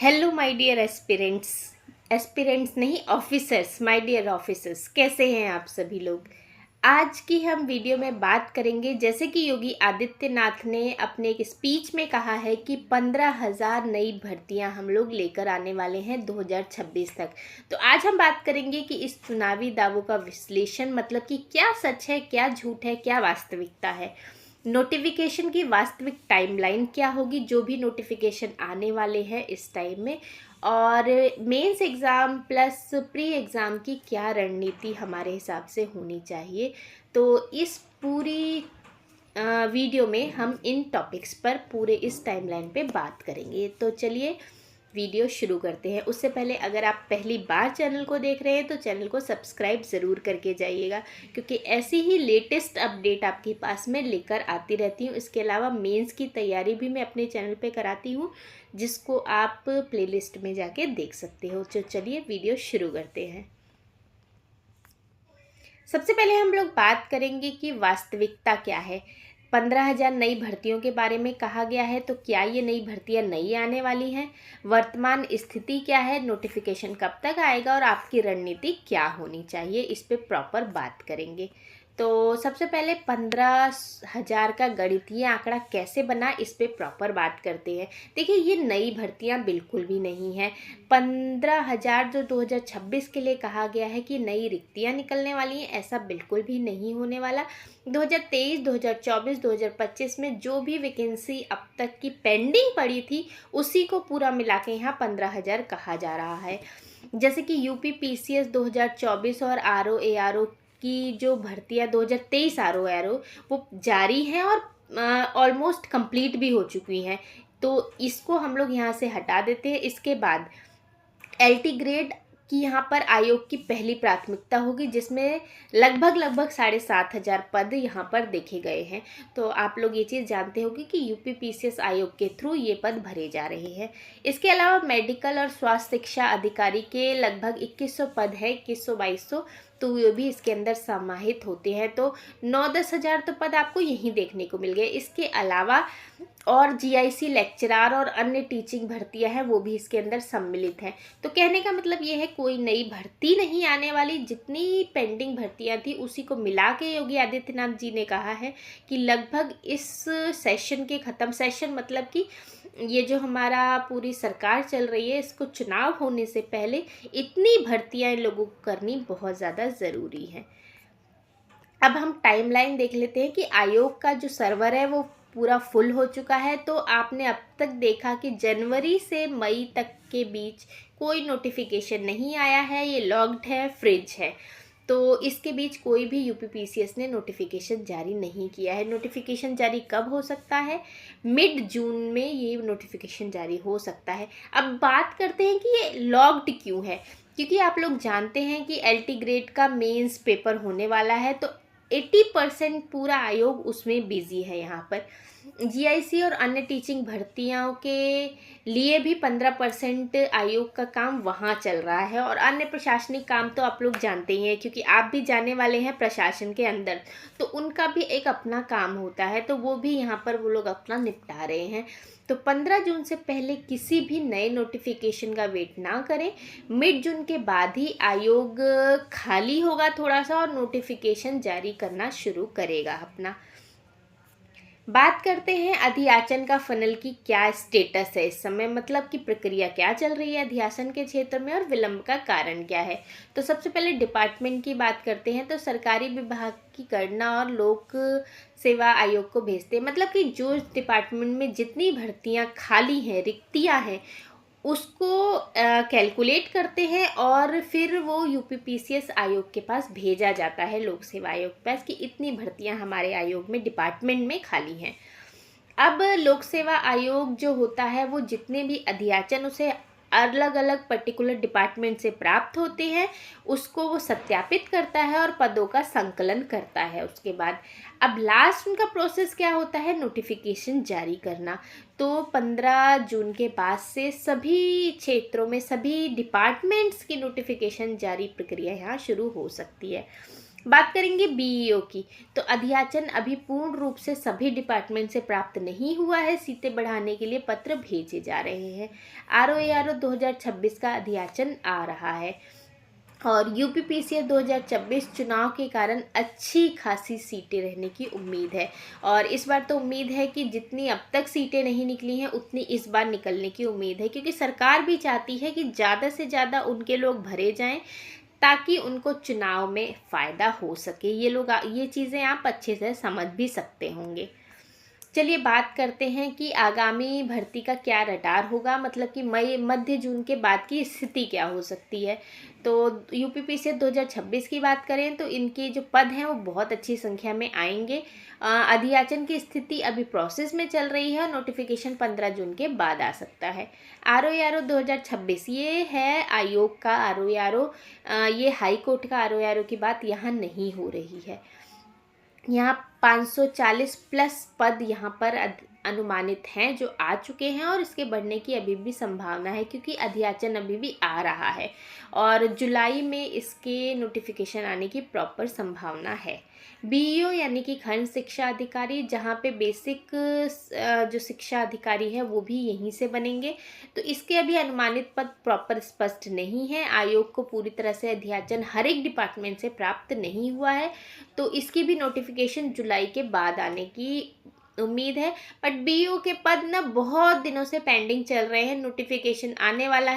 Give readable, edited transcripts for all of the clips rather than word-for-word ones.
Hello my dear aspirants. Aspirants नहीं, officers, my dear officers, कैसे हैं आप सभी लोग। आज की हम वीडियो में बात करेंगे, जैसे कि योगी आदित्यनाथ ने अपने एक स्पीच में कहा है कि 15,000 नई भर्तियां हम लोग लेकर आने वाले हैं 2026 तक। तो आज हम बात करेंगे कि इस चुनावी दावों का विश्लेषण, मतलब कि क्या सच है, क्या झूठ है, क्या वास्तविकता है। नोटिफिकेशन की वास्तविक टाइमलाइन क्या होगी, जो भी नोटिफिकेशन आने वाले हैं इस टाइम में, और mains exam plus pre exam की क्या रणनीति हमारे हिसाब से होनी चाहिए। तो इस पूरी वीडियो में हम इन टॉपिक्स पर पूरे इस टाइमलाइन पे बात करेंगे। तो चलिए वीडियो शुरू करते हैं। उससे पहले अगर आप पहली बार चैनल को देख रहे हैं तो चैनल को सब्सक्राइब ज़रूर करके जाइएगा, क्योंकि ऐसी ही लेटेस्ट अपडेट आपके पास में लेकर आती रहती हूँ। इसके अलावा मेंस की तैयारी भी मैं अपने चैनल पे कराती हूँ, जिसको आप प्लेलिस्ट में जाके देख सकते हो। तो चलिए वीडियो शुरू करते हैं। सबसे पहले हम लोग बात करेंगे कि वास्तविकता क्या है। 15,000 नई भर्तियों के बारे में कहा गया है, तो क्या ये नई भर्तियां नई आने वाली हैं? वर्तमान स्थिति क्या है, नोटिफिकेशन कब तक आएगा और आपकी रणनीति क्या होनी चाहिए, इस पे प्रॉपर बात करेंगे। तो सबसे पहले 15,000 का गणितीय आंकड़ा कैसे बना, इस पे प्रॉपर बात करते हैं। देखिए, ये नई भर्तियां बिल्कुल भी नहीं है। 15,000 जो 2026 के लिए कहा गया है कि नई रिक्तियां निकलने वाली हैं, ऐसा बिल्कुल भी नहीं होने वाला। 2023, 2024, 2025 में जो भी वैकेंसी अब तक की पेंडिंग पड़ी थी, उसी को पूरा मिला के यहाँ 15,000 कहा जा रहा है। जैसे कि यूपी पीसीएस 2024 और आरओ एआरओ की जो भर्तियां 2023 आरओ एआरओ वो जारी हैं और ऑलमोस्ट कंप्लीट भी हो चुकी हैं। तो इसको हम लोग यहाँ से हटा देते हैं। इसके बाद एलटी ग्रेड की यहाँ पर आयोग की पहली प्राथमिकता होगी, जिसमें लगभग 7,500 पद यहाँ पर देखे गए हैं। तो आप लोग ये चीज़ जानते होंगे कि यूपी पीसीएस आयोग के थ्रू ये पद भरे जा रहे हैं। इसके अलावा मेडिकल और स्वास्थ्य शिक्षा अधिकारी के लगभग 2100 पद है, 2100-2200, तो ये भी इसके अंदर समाहित होते हैं। तो 9-10 हज़ार तो पद आपको यहीं देखने को मिल गए। इसके अलावा और जीआईसी लेक्चरार और अन्य टीचिंग भर्तियां हैं, वो भी इसके अंदर सम्मिलित हैं। तो कहने का मतलब ये है, कोई नई भर्ती नहीं आने वाली। जितनी पेंडिंग भर्तियां थी उसी को मिला के योगी आदित्यनाथ जी ने कहा है कि लगभग इस सेशन के ख़त्म, सेशन मतलब कि ये जो हमारा पूरी सरकार चल रही है, इसको चुनाव होने से पहले इतनी भर्तियां इन लोगों को करनी बहुत ज़्यादा ज़रूरी है। अब हम टाइमलाइन देख लेते हैं कि आयोग का जो सर्वर है वो पूरा फुल हो चुका है। तो आपने अब तक देखा कि जनवरी से मई तक के बीच कोई नोटिफिकेशन नहीं आया है, ये लॉक्ड है, फ्रिज है। तो इसके बीच कोई भी यूपीपीसीएस ने नोटिफिकेशन जारी नहीं किया है। नोटिफिकेशन जारी कब हो सकता है? मिड जून में ये नोटिफिकेशन जारी हो सकता है। अब बात करते हैं कि ये लॉक्ड क्यों है। क्योंकि आप लोग जानते हैं कि एलटी ग्रेड का मेंस पेपर होने वाला है, तो 80% पूरा आयोग उसमें बिजी है। यहाँ पर जीआईसी और अन्य टीचिंग भर्तियों के लिए भी 15% आयोग का काम वहाँ चल रहा है, और अन्य प्रशासनिक काम तो आप लोग जानते ही हैं, क्योंकि आप भी जाने वाले हैं प्रशासन के अंदर, तो उनका भी एक अपना काम होता है, तो वो भी यहाँ पर वो लोग अपना निपटा रहे हैं। तो 15 जून से पहले किसी भी नए नोटिफिकेशन का वेट ना करें। मिड जून के बाद ही आयोग खाली होगा थोड़ा सा और नोटिफिकेशन जारी करना शुरू करेगा अपना। बात करते हैं अधियाचन का फनल की क्या स्टेटस है इस समय, मतलब कि प्रक्रिया क्या चल रही है अधियाचन के क्षेत्र में और विलंब का कारण क्या है। तो सबसे पहले डिपार्टमेंट की बात करते हैं। तो सरकारी विभाग की गणना और लोक सेवा आयोग को भेजते हैं, मतलब कि जो डिपार्टमेंट में जितनी भर्तियां खाली हैं, रिक्तियां हैं, उसको कैलकुलेट करते हैं और फिर वो यूपीपीसीएस आयोग के पास भेजा जाता है, लोक सेवा आयोग के पास, कि इतनी भर्तियां हमारे आयोग में, डिपार्टमेंट में खाली हैं। अब लोक सेवा आयोग जो होता है, वो जितने भी अधियाचन उसे अलग अलग पर्टिकुलर डिपार्टमेंट से प्राप्त होते हैं, उसको वो सत्यापित करता है और पदों का संकलन करता है। उसके बाद अब लास्ट उनका प्रोसेस क्या होता है, नोटिफिकेशन जारी करना। तो 15 जून के बाद से सभी क्षेत्रों में, सभी डिपार्टमेंट्स की नोटिफिकेशन जारी प्रक्रिया यहाँ शुरू हो सकती है। बात करेंगे बीईओ की, तो अध्याचन अभी पूर्ण रूप से सभी डिपार्टमेंट से प्राप्त नहीं हुआ है। सीटें बढ़ाने के लिए पत्र भेजे जा रहे हैं। आरओएआरओ 2026 का अध्याचन आ रहा है और यूपीपीसीएस 2026 चुनाव के कारण अच्छी खासी सीटें रहने की उम्मीद है। और इस बार तो उम्मीद है कि जितनी अब तक सीटें नहीं निकली हैं उतनी इस बार निकलने की उम्मीद है, क्योंकि सरकार भी चाहती है कि ज़्यादा से ज़्यादा उनके लोग भरे जाएं ताकि उनको चुनाव में फ़ायदा हो सके। ये चीज़ें आप अच्छे से समझ भी सकते होंगे। चलिए बात करते हैं कि आगामी भर्ती का क्या रडार होगा, मतलब कि मई मध्य जून के बाद की स्थिति क्या हो सकती है। तो यूपीपीसीएस 2026 की बात करें तो इनके जो पद हैं वो बहुत अच्छी संख्या में आएंगे। अध्याचन की स्थिति अभी प्रोसेस में चल रही है और नोटिफिकेशन 15 जून के बाद आ सकता है। आरओआरओ 2026 ये है आयोग का आरओआरओ, ये हाई कोर्ट का आरओआरओ की बात यहाँ नहीं हो रही है। यहाँ 540 प्लस पद यहाँ पर अनुमानित हैं जो आ चुके हैं और इसके बढ़ने की अभी भी संभावना है, क्योंकि अध्याचन अभी भी आ रहा है और जुलाई में इसके नोटिफिकेशन आने की प्रॉपर संभावना है। बीईओ यानी कि खंड शिक्षा अधिकारी, जहाँ पे बेसिक जो शिक्षा अधिकारी है वो भी यहीं से बनेंगे। तो इसके अभी अनुमानित पद प्रॉपर स्पष्ट नहीं है। आयोग को पूरी तरह से अध्याचन हर एक डिपार्टमेंट से प्राप्त नहीं हुआ है, तो इसकी भी नोटिफिकेशन जुलाई के बाद आने की उम्मीद है। बट बीईओ के पद ना बहुत दिनों से पेंडिंग चल रहे हैं। नोटिफिकेशन आने वाला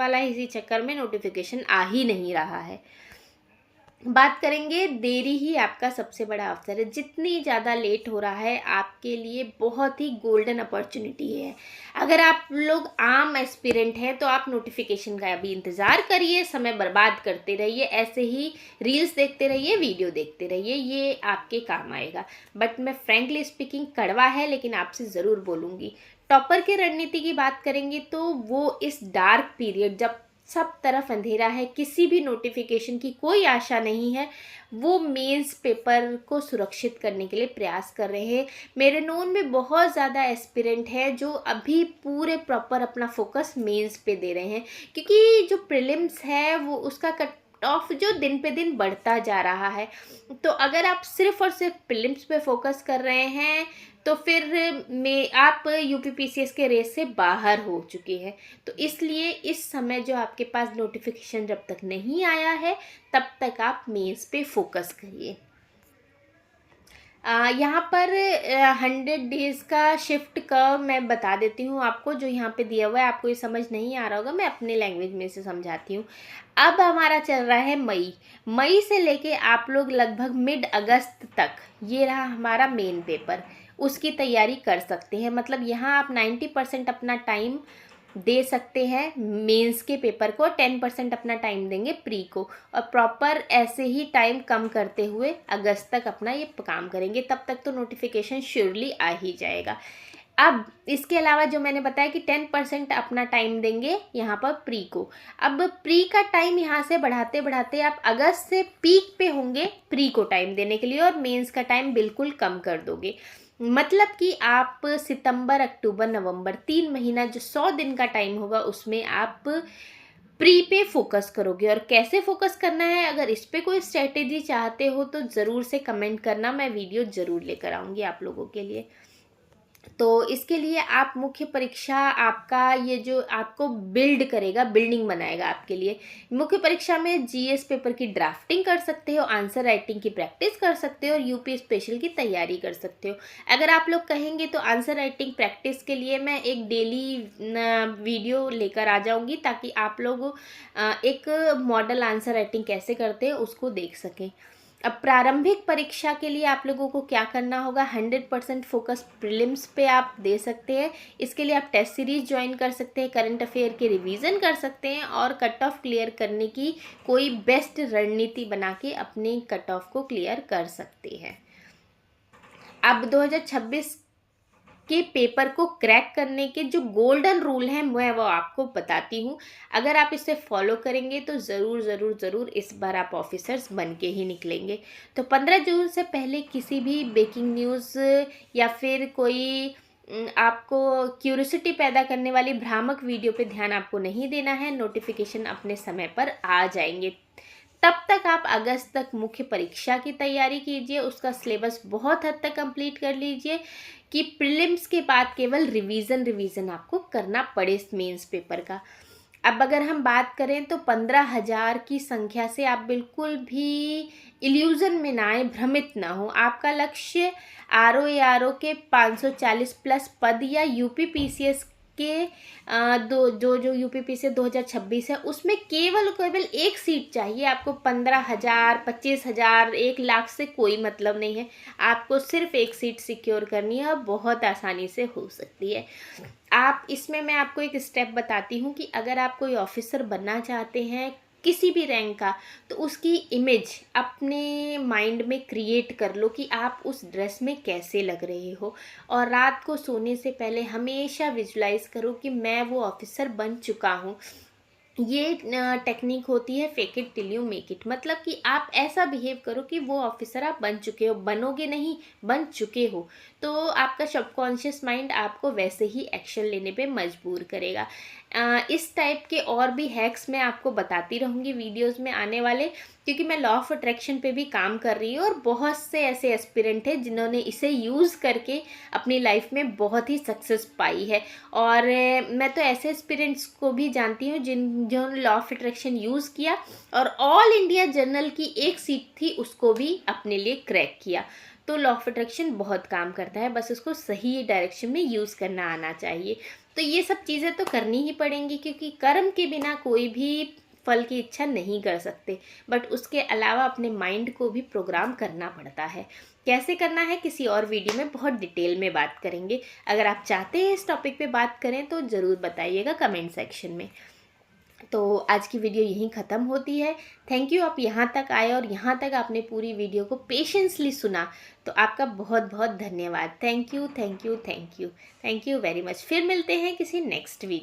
है, इसी चक्कर में नोटिफिकेशन आ ही नहीं रहा है। बात करेंगे, देरी ही आपका सबसे बड़ा अवसर है। जितनी ज़्यादा लेट हो रहा है आपके लिए बहुत ही गोल्डन अपॉर्चुनिटी है। अगर आप लोग आम एस्पिरेंट हैं तो आप नोटिफिकेशन का अभी इंतज़ार करिए, समय बर्बाद करते रहिए, ऐसे ही रील्स देखते रहिए, वीडियो देखते रहिए, ये आपके काम आएगा। बट मैं फ्रेंकली स्पीकिंग कड़वा है लेकिन आपसे ज़रूर बोलूँगी। टॉपर की रणनीति की बात करेंगे तो वो इस डार्क पीरियड जब सब तरफ अंधेरा है, किसी भी नोटिफिकेशन की कोई आशा नहीं है, वो मेंस पेपर को सुरक्षित करने के लिए प्रयास कर रहे हैं। मेरे नोन में बहुत ज़्यादा एस्पिरेंट है जो अभी पूरे प्रॉपर अपना फोकस मेंस पे दे रहे हैं, क्योंकि जो प्रीलिम्स है वो उसका कट ऑफ जो दिन पे दिन बढ़ता जा रहा है। तो अगर आप सिर्फ और सिर्फ प्रीलिम्स पे फोकस कर रहे हैं तो फिर में आप यूपीपीसीएस के रेस से बाहर हो चुके हैं। तो इसलिए इस समय जो आपके पास नोटिफिकेशन जब तक नहीं आया है तब तक आप मेंस पे फोकस करिए। यहाँ पर 100 डेज़ का शिफ्ट कर्व मैं बता देती हूँ आपको, जो यहाँ पे दिया हुआ है। आपको ये समझ नहीं आ रहा होगा, मैं अपने लैंग्वेज में से समझाती हूँ। अब हमारा चल रहा है मई से लेके आप लोग लगभग मिड अगस्त तक, ये रहा हमारा मेन पेपर, उसकी तैयारी कर सकते हैं। मतलब यहाँ आप 90% अपना टाइम दे सकते हैं मेंस के पेपर को, 10% अपना टाइम देंगे प्री को, और प्रॉपर ऐसे ही टाइम कम करते हुए अगस्त तक अपना ये काम करेंगे। तब तक तो नोटिफिकेशन श्योरली आ ही जाएगा। अब इसके अलावा जो मैंने बताया कि 10% अपना टाइम देंगे यहाँ पर प्री को। अब प्री का टाइम यहाँ से बढ़ाते बढ़ाते आप अगस्त से पीक पे होंगे प्री को टाइम देने के लिए, और मेंस का टाइम बिल्कुल कम कर दोगे। मतलब कि आप सितंबर, अक्टूबर, नवंबर 3 महीना जो 100 दिन का टाइम होगा उसमें आप प्री पे फोकस करोगे। और कैसे फोकस करना है, अगर इस पे कोई स्ट्रेटेजी चाहते हो तो ज़रूर से कमेंट करना, मैं वीडियो ज़रूर लेकर आऊँगी आप लोगों के लिए। तो इसके लिए आप मुख्य परीक्षा आपका ये जो आपको बिल्डिंग बनाएगा आपके लिए। मुख्य परीक्षा में जीएस पेपर की ड्राफ्टिंग कर सकते हो, आंसर राइटिंग की प्रैक्टिस कर सकते हो और यूपी स्पेशल की तैयारी कर सकते हो। अगर आप लोग कहेंगे तो आंसर राइटिंग प्रैक्टिस के लिए मैं एक डेली वीडियो लेकर आ जाऊँगी, ताकि आप लोग एक मॉडल आंसर राइटिंग कैसे करते हैं उसको देख सकें। अब प्रारंभिक परीक्षा के लिए आप लोगों को क्या करना होगा, 100% फोकस प्रीलिम्स पे आप दे सकते हैं। इसके लिए आप टेस्ट सीरीज ज्वाइन कर सकते हैं, करंट अफेयर के रिवीजन कर सकते हैं और कट ऑफ क्लियर करने की कोई बेस्ट रणनीति बना के अपने कट ऑफ को क्लियर कर सकते हैं। अब 2026 के पेपर को क्रैक करने के जो गोल्डन रूल हैं मैं वो आपको बताती हूँ। अगर आप इसे फॉलो करेंगे तो ज़रूर इस बार आप ऑफिसर्स बन के ही निकलेंगे। तो 15 जून से पहले किसी भी ब्रेकिंग न्यूज़ या फिर कोई आपको क्यूरियोसिटी पैदा करने वाली भ्रामक वीडियो पे ध्यान आपको नहीं देना है। नोटिफिकेशन अपने समय पर आ जाएंगे। तब तक आप अगस्त तक मुख्य परीक्षा की तैयारी कीजिए, उसका सिलेबस बहुत हद तक कंप्लीट कर लीजिए कि प्रीलिम्स के बाद केवल रिवीजन आपको करना पड़े मेंस पेपर का। अब अगर हम बात करें तो 15,000 की संख्या से आप बिल्कुल भी इल्यूज़न में ना आए, भ्रमित ना हो। आपका लक्ष्य आरओ के 540 प्लस पद या यूपीपीसीएस के जो यूपीपीसीएस 2026 है उसमें केवल एक सीट चाहिए आपको। 15,000, 25,000, 1 लाख से कोई मतलब नहीं है। आपको सिर्फ एक सीट सिक्योर करनी है और बहुत आसानी से हो सकती है। आप इसमें मैं आपको एक स्टेप बताती हूँ कि अगर आप कोई ऑफिसर बनना चाहते हैं किसी भी रैंक का, तो उसकी इमेज अपने माइंड में क्रिएट कर लो कि आप उस ड्रेस में कैसे लग रहे हो, और रात को सोने से पहले हमेशा विजुलाइज करो कि मैं वो ऑफिसर बन चुका हूँ। ये टेक्निक होती है fake it till you make it, मतलब कि आप ऐसा बिहेव करो कि वो ऑफिसर आप बन चुके हो, बनोगे नहीं, बन चुके हो। तो आपका सबकॉन्शियस माइंड आपको वैसे ही एक्शन लेने पे मजबूर करेगा। इस टाइप के और भी हैक्स मैं आपको बताती रहूँगी वीडियोस में आने वाले, क्योंकि मैं लॉ ऑफ अट्रैक्शन पे भी काम कर रही हूँ और बहुत से ऐसे एस्पिरेंट हैं जिन्होंने इसे यूज़ करके अपनी लाइफ में बहुत ही सक्सेस पाई है। और मैं तो ऐसे एस्पिरेंट्स को भी जानती हूँ जिन्होंने लॉ ऑफ अट्रैक्शन यूज़ किया और ऑल इंडिया जर्नल की एक सीट थी उसको भी अपने लिए क्रैक किया। तो लॉ ऑफ अट्रैक्शन बहुत काम करता है, बस उसको सही डायरेक्शन में यूज़ करना आना चाहिए। तो ये सब चीज़ें तो करनी ही पड़ेंगी, क्योंकि कर्म के बिना कोई भी फल की इच्छा नहीं कर सकते। बट उसके अलावा अपने माइंड को भी प्रोग्राम करना पड़ता है। कैसे करना है किसी और वीडियो में बहुत डिटेल में बात करेंगे। अगर आप चाहते हैं इस टॉपिक पे बात करें तो ज़रूर बताइएगा कमेंट सेक्शन में। तो आज की वीडियो यहीं ख़त्म होती है। थैंक यू, आप यहाँ तक आए और यहाँ तक आपने पूरी वीडियो को पेशेंसली सुना, तो आपका बहुत बहुत धन्यवाद। Thank you, thank you, thank you, thank you very much. फिर मिलते हैं किसी नेक्स्ट वीडियो।